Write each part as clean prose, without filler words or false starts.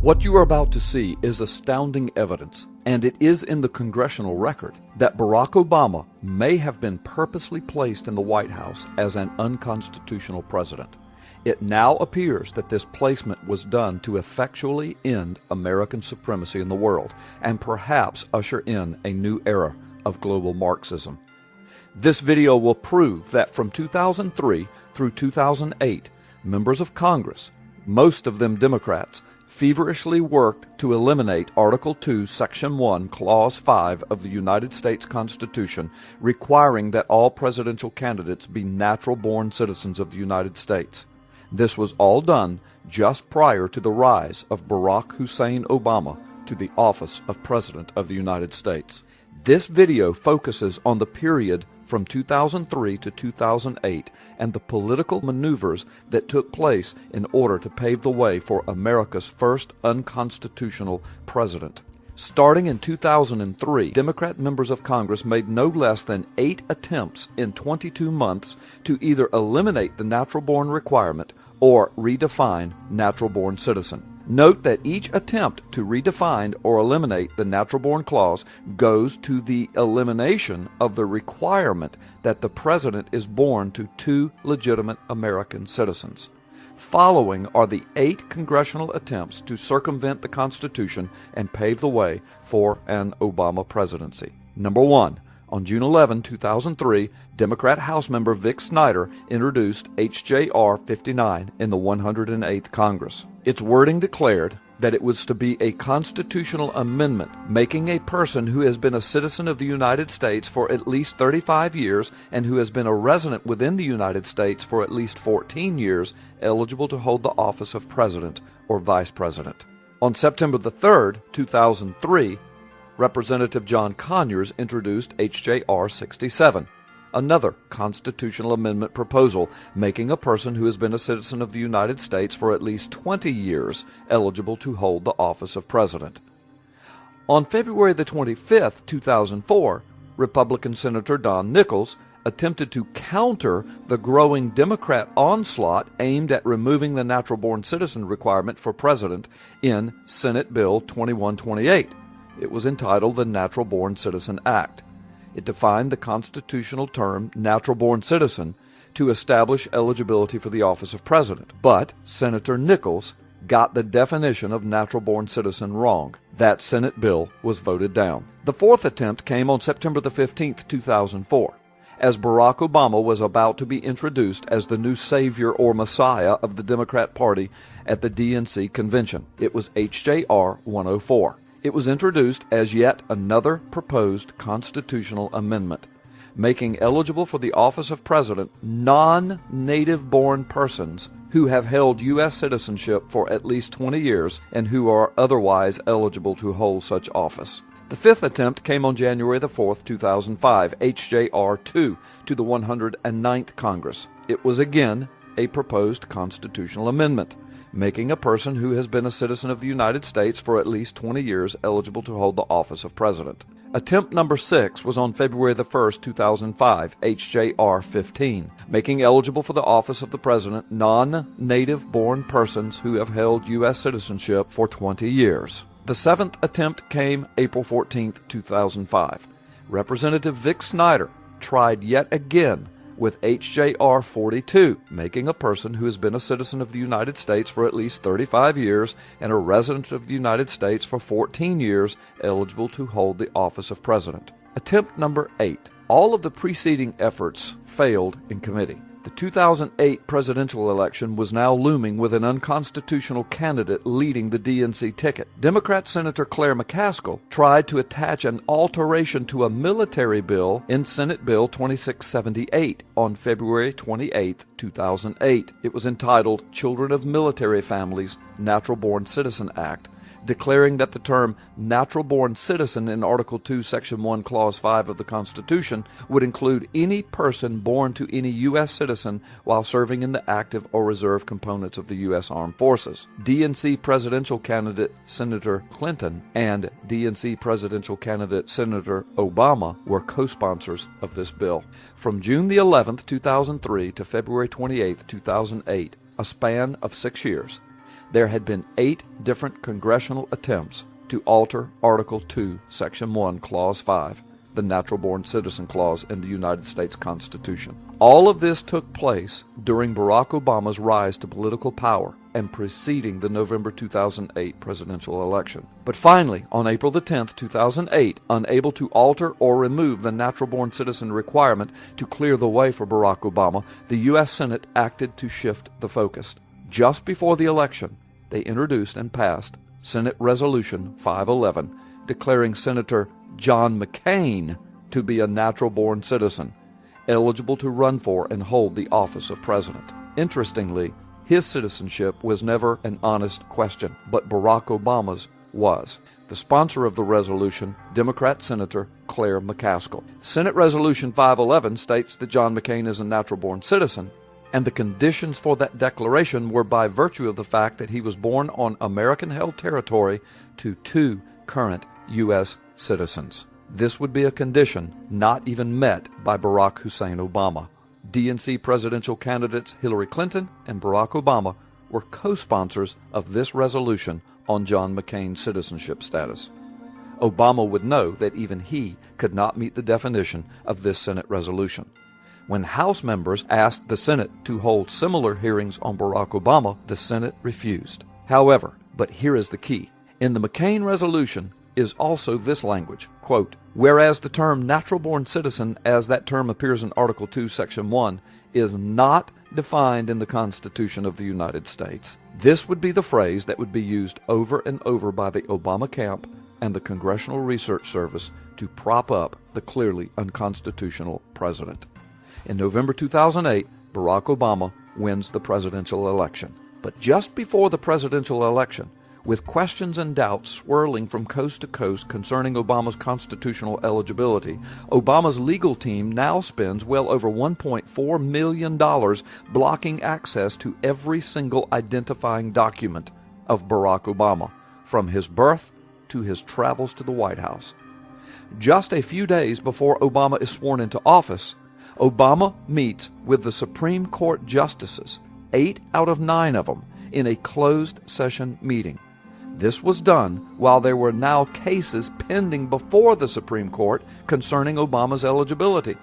What you are about to see is astounding evidence, and it is in the Congressional record, that Barack Obama may have been purposely placed in the White House as an unconstitutional president. It now appears that this placement was done to effectually end American supremacy in the world, and perhaps usher in a new era of global Marxism. This video will prove that from 2003 through 2008, members of Congress, most of them Democrats, feverishly worked to eliminate Article 2, Section 1, Clause 5 of the United States Constitution, requiring that all presidential candidates be natural-born citizens of the United States. This was all done just prior to the rise of Barack Hussein Obama to the office of President of the United States. This video focuses on the period from 2003 to 2008 and the political maneuvers that took place in order to pave the way for America's first unconstitutional president. Starting in 2003, Democrat members of Congress made no less than 8 attempts in 22 months to either eliminate the natural-born requirement or redefine natural-born citizen. Note that each attempt to redefine or eliminate the natural-born clause goes to the elimination of the requirement that the president is born to 2 legitimate American citizens. Following are the 8 congressional attempts to circumvent the Constitution and pave the way for an Obama presidency. Number 1. On June 11, 2003, Democrat House member Vic Snyder introduced H.J.R. 59 in the 108th Congress. Its wording declared that it was to be a constitutional amendment making a person who has been a citizen of the United States for at least 35 years and who has been a resident within the United States for at least 14 years eligible to hold the office of president or vice president. On September 3, 2003, Representative John Conyers introduced H.J.R. 67, another constitutional amendment proposal making a person who has been a citizen of the United States for at least 20 years eligible to hold the office of president. On February 25, 2004, Republican Senator Don Nichols attempted to counter the growing Democrat onslaught aimed at removing the natural-born citizen requirement for president in Senate Bill 2128. It was entitled the Natural-Born Citizen Act. It defined the constitutional term natural-born citizen to establish eligibility for the office of president. But Senator Nichols got the definition of natural-born citizen wrong. That Senate bill was voted down. The fourth attempt came on September 15, 2004, as Barack Obama was about to be introduced as the new savior or messiah of the Democrat Party at the DNC convention. It was H.J.R. 104. It was introduced as yet another proposed constitutional amendment, making eligible for the office of president non-native-born persons who have held U.S. citizenship for at least 20 years and who are otherwise eligible to hold such office. The fifth attempt came on January 4, 2005, H.J.R. 2, to the 109th Congress. It was again a proposed constitutional amendment, making a person who has been a citizen of the United States for at least 20 years eligible to hold the office of president. Attempt number 6 was on February 1, 2005, H.J.R. 15, making eligible for the office of the president non-native-born persons who have held U.S. citizenship for 20 years. The 7th attempt came April 14, 2005. Representative Vic Snyder tried yet again with H.J.R. 42, making a person who has been a citizen of the United States for at least 35 years and a resident of the United States for 14 years eligible to hold the office of president. Attempt number 8. All of the preceding efforts failed in committee. The 2008 presidential election was now looming with an unconstitutional candidate leading the DNC ticket. Democrat Senator Claire McCaskill tried to attach an alteration to a military bill in Senate Bill 2678 on February 28, 2008. It was entitled Children of Military Families Natural-Born Citizen Act, declaring that the term natural-born citizen in Article 2, Section 1, Clause 5 of the Constitution would include any person born to any U.S. citizen while serving in the active or reserve components of the U.S. Armed Forces. DNC presidential candidate Senator Clinton and DNC presidential candidate Senator Obama were co-sponsors of this bill. From June the 11th, 2003 to February 28, 2008, a span of 6 years, there had been 8 different congressional attempts to alter Article 2, Section 1, Clause 5, the Natural-Born Citizen Clause in the United States Constitution. All of this took place during Barack Obama's rise to political power and preceding the November 2008 presidential election. But finally, on April the 10th, 2008, unable to alter or remove the natural-born citizen requirement to clear the way for Barack Obama, the U.S. Senate acted to shift the focus. Just before the election, they introduced and passed Senate Resolution 511, declaring Senator John McCain to be a natural-born citizen, eligible to run for and hold the office of president. Interestingly, his citizenship was never an honest question, but Barack Obama's was. The sponsor of the resolution, Democrat Senator Claire McCaskill. Senate Resolution 511 states that John McCain is a natural-born citizen, and the conditions for that declaration were by virtue of the fact that he was born on American-held territory to 2 current U.S. citizens. This would be a condition not even met by Barack Hussein Obama. DNC presidential candidates Hillary Clinton and Barack Obama were co-sponsors of this resolution on John McCain's citizenship status. Obama would know that even he could not meet the definition of this Senate resolution. When House members asked the Senate to hold similar hearings on Barack Obama, the Senate refused. However, but here is the key. In the McCain resolution is also this language, quote, whereas the term natural-born citizen, as that term appears in Article 2, Section 1, is not defined in the Constitution of the United States. This would be the phrase that would be used over and over by the Obama camp and the Congressional Research Service to prop up the clearly unconstitutional president. In November 2008, Barack Obama wins the presidential election. But just before the presidential election, with questions and doubts swirling from coast to coast concerning Obama's constitutional eligibility, Obama's legal team now spends well over $1.4 million blocking access to every single identifying document of Barack Obama, from his birth to his travels to the White House. Just a few days before Obama is sworn into office, Obama meets with the Supreme Court justices, 8 out of 9 of them, in a closed session meeting. This was done while there were now cases pending before the Supreme Court concerning Obama's eligibility.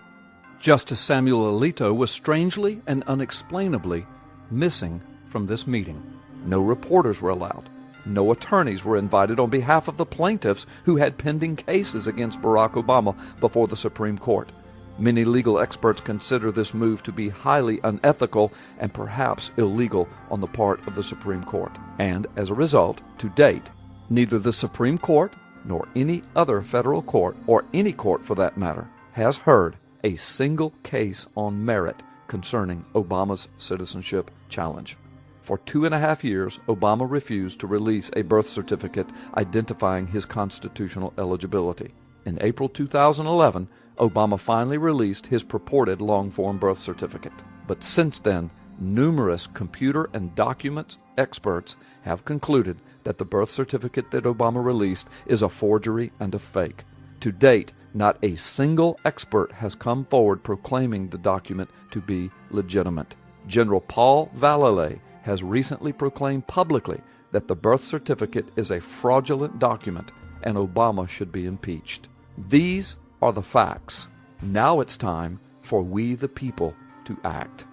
Justice Samuel Alito was strangely and unexplainably missing from this meeting. No reporters were allowed. No attorneys were invited on behalf of the plaintiffs who had pending cases against Barack Obama before the Supreme Court. Many legal experts consider this move to be highly unethical and perhaps illegal on the part of the Supreme Court. And as a result, to date, neither the Supreme Court nor any other federal court, or any court for that matter, has heard a single case on merit concerning Obama's citizenship challenge. For 2.5 years, Obama refused to release a birth certificate identifying his constitutional eligibility. In April 2011, Obama finally released his purported long-form birth certificate. But since then, numerous computer and document experts have concluded that the birth certificate that Obama released is a forgery and a fake. To date, not a single expert has come forward proclaiming the document to be legitimate. General Paul Vallely has recently proclaimed publicly that the birth certificate is a fraudulent document and Obama should be impeached. These are the facts. Now it's time for we the people to act.